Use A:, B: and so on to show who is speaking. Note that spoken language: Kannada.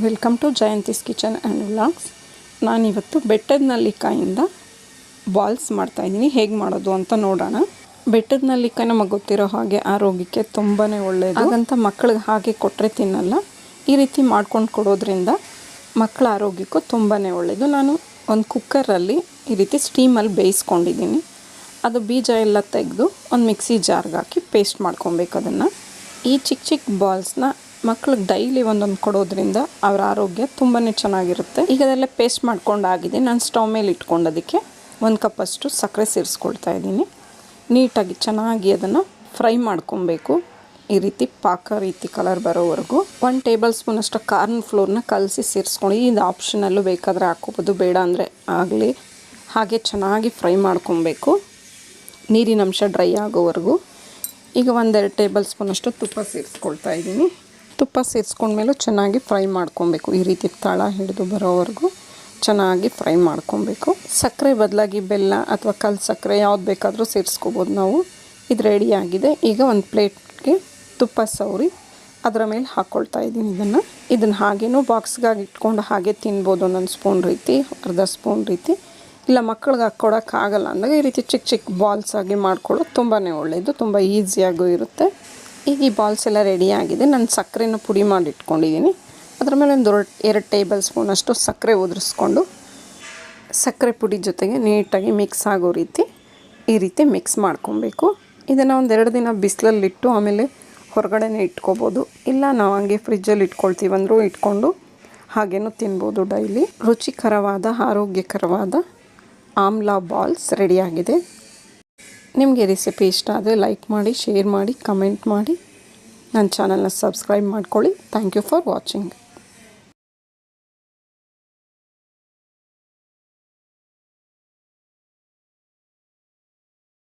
A: Welcome to Jayanthi's kitchen and vlogs. ನಾನಿವತ್ತು ಬೆಟ್ಟದ ನೆಲ್ಲಿಕಾಯಿಂದ ಬಾಲ್ಸ್ ಮಾಡ್ತಾಯಿದ್ದೀನಿ. ಹೇಗೆ ಮಾಡೋದು ಅಂತ ನೋಡೋಣ. ಬೆಟ್ಟದ ನೆಲ್ಲಿಕಾಯಿ ನಮಗೆ ಗೊತ್ತಿರೋ ಹಾಗೆ ಆರೋಗ್ಯಕ್ಕೆ ತುಂಬಾ ಒಳ್ಳೆಯದು. ಹಾಗಂತ ಮಕ್ಕಳಿಗೆ ಹಾಗೆ ಕೊಟ್ಟರೆ ತಿನ್ನಲ್ಲ. ಈ ರೀತಿ ಮಾಡ್ಕೊಂಡು ಕೊಡೋದ್ರಿಂದ ಮಕ್ಕಳ ಆರೋಗ್ಯಕ್ಕೂ ತುಂಬಾ ಒಳ್ಳೆಯದು. ನಾನು ಒಂದು ಕುಕ್ಕರಲ್ಲಿ ಈ ರೀತಿ ಸ್ಟೀಮಲ್ಲಿ ಬೇಯಿಸ್ಕೊಂಡಿದ್ದೀನಿ. ಅದು ಬೀಜ ಎಲ್ಲ ತೆಗೆದು ಒಂದು ಮಿಕ್ಸಿ ಜಾರ್ಗೆ ಹಾಕಿ ಪೇಸ್ಟ್ ಮಾಡ್ಕೊಬೇಕು. ಅದನ್ನು ಈ ಚಿಕ್ಕ ಚಿಕ್ಕ ಬಾಲ್ಸ್ನ ಮಕ್ಳಿಗೆ ಡೈಲಿ ಒಂದೊಂದು ಕೊಡೋದ್ರಿಂದ ಅವರ ಆರೋಗ್ಯ ತುಂಬಾ ಚೆನ್ನಾಗಿರುತ್ತೆ. ಈಗ ಅದೆಲ್ಲ ಪೇಸ್ಟ್ ಮಾಡ್ಕೊಂಡಾಗಿದೆ. ನಾನು ಸ್ಟವ್ ಮೇಲೆ ಇಟ್ಕೊಂಡೋದಕ್ಕೆ 1 ಕಪ್ಪಷ್ಟು ಸಕ್ಕರೆ ಸೇರಿಸ್ಕೊಳ್ತಾ ಇದ್ದೀನಿ. ನೀಟಾಗಿ ಚೆನ್ನಾಗಿ ಅದನ್ನು ಫ್ರೈ ಮಾಡ್ಕೊಬೇಕು. ಈ ರೀತಿ ಪಾಕ ರೀತಿ ಕಲರ್ ಬರೋವರೆಗೂ 1 ಟೇಬಲ್ ಸ್ಪೂನಷ್ಟು ಕಾರ್ನ್ ಫ್ಲೋರ್ನ ಕಲಸಿ ಸೇರಿಸ್ಕೊಂಡು, ಇದು ಆಪ್ಷನಲ್ಲು, ಬೇಕಾದರೆ ಹಾಕ್ಕೋಬೋದು, ಬೇಡ ಅಂದರೆ ಆಗಲಿ. ಹಾಗೆ ಚೆನ್ನಾಗಿ ಫ್ರೈ ಮಾಡ್ಕೊಬೇಕು ನೀರಿನ ಅಂಶ ಡ್ರೈ ಆಗೋವರೆಗೂ. ಈಗ 1-2 ಟೇಬಲ್ ಸ್ಪೂನಷ್ಟು ತುಪ್ಪ ಸೇರಿಸ್ಕೊಳ್ತಾ ಇದ್ದೀನಿ. ತುಪ್ಪ ಸೇರಿಸ್ಕೊಂಡ್ಮೇಲೂ ಚೆನ್ನಾಗಿ ಫ್ರೈ ಮಾಡ್ಕೊಬೇಕು. ಈ ರೀತಿ ತಳ ಹಿಡಿದು ಬರೋವರೆಗೂ ಚೆನ್ನಾಗಿ ಫ್ರೈ ಮಾಡ್ಕೊಬೇಕು. ಸಕ್ಕರೆ ಬದಲಾಗಿ ಬೆಲ್ಲ ಅಥವಾ ಕಲ್ಲು ಸಕ್ಕರೆ ಯಾವ್ದು ಬೇಕಾದರೂ ಸೇರಿಸ್ಕೋಬೋದು ನಾವು. ಇದು ರೆಡಿಯಾಗಿದೆ. ಈಗ ಒಂದು ಪ್ಲೇಟ್ಗೆ ತುಪ್ಪ ಸವರಿ ಅದರ ಮೇಲೆ ಹಾಕ್ಕೊಳ್ತಾ ಇದ್ದೀನಿ. ಇದನ್ನು ಹಾಗೇನೂ ಬಾಕ್ಸ್ಗಾಗಿ ಇಟ್ಕೊಂಡು ಹಾಗೆ ತಿನ್ಬೋದು. 1 ಸ್ಪೂನ್ ರೀತಿ, ಅರ್ಧ ಸ್ಪೂನ್ ರೀತಿ. ಇಲ್ಲ ಮಕ್ಕಳಿಗೆ ಹಾಕ್ಕೊಡೋಕ್ಕಾಗಲ್ಲ ಅಂದಾಗ ಈ ರೀತಿ ಚಿಕ್ಕ ಚಿಕ್ಕ ಬಾಲ್ಸ್ ಆಗಿ ಮಾಡ್ಕೊಳ್ಳೋದು ತುಂಬಾ ಒಳ್ಳೆಯದು. ತುಂಬ ಈಸಿಯಾಗೂ ಇರುತ್ತೆ. ಈಗ ಈ ಬಾಲ್ಸ್ ಎಲ್ಲ ರೆಡಿಯಾಗಿದೆ. ನಾನು ಸಕ್ಕರೆನ ಪುಡಿ ಮಾಡಿ ಇಟ್ಕೊಂಡಿದ್ದೀನಿ. ಅದರ ಮೇಲೆ ಒಂದು 2 ಟೇಬಲ್ ಸ್ಪೂನಷ್ಟು ಸಕ್ಕರೆ ಉದುರಿಸ್ಕೊಂಡು ಸಕ್ಕರೆ ಪುಡಿ ಜೊತೆಗೆ ನೀಟಾಗಿ ಮಿಕ್ಸ್ ಆಗೋ ರೀತಿ ಈ ರೀತಿ ಮಿಕ್ಸ್ ಮಾಡ್ಕೊಬೇಕು. ಇದನ್ನು 1-2 ದಿನ ಬಿಸಿಲಲ್ಲಿಟ್ಟು ಆಮೇಲೆ ಹೊರಗಡೆನೇ ಇಟ್ಕೋಬೋದು. ಇಲ್ಲ ನಾವು ಹಂಗೆ ಫ್ರಿಜ್ಜಲ್ಲಿ ಇಟ್ಕೊಳ್ತೀವಂದ್ರೂ ಇಟ್ಕೊಂಡು ಹಾಗೇನೂ ತಿನ್ಬೋದು ಡೈಲಿ. ರುಚಿಕರವಾದ ಆರೋಗ್ಯಕರವಾದ ಆಮ್ಲಾ ಬಾಲ್ಸ್ ರೆಡಿಯಾಗಿದೆ. ನಿಮಗೆ ರೆಸಿಪಿ ಇಷ್ಟ ಆದರೆ ಲೈಕ್ ಮಾಡಿ, ಶೇರ್ ಮಾಡಿ, ಕಮೆಂಟ್ ಮಾಡಿ. ನನ್ನ ಚಾನಲ್ನ ಸಬ್ಸ್ಕ್ರೈಬ್ ಮಾಡ್ಕೊಳ್ಳಿ. Thank you for watching.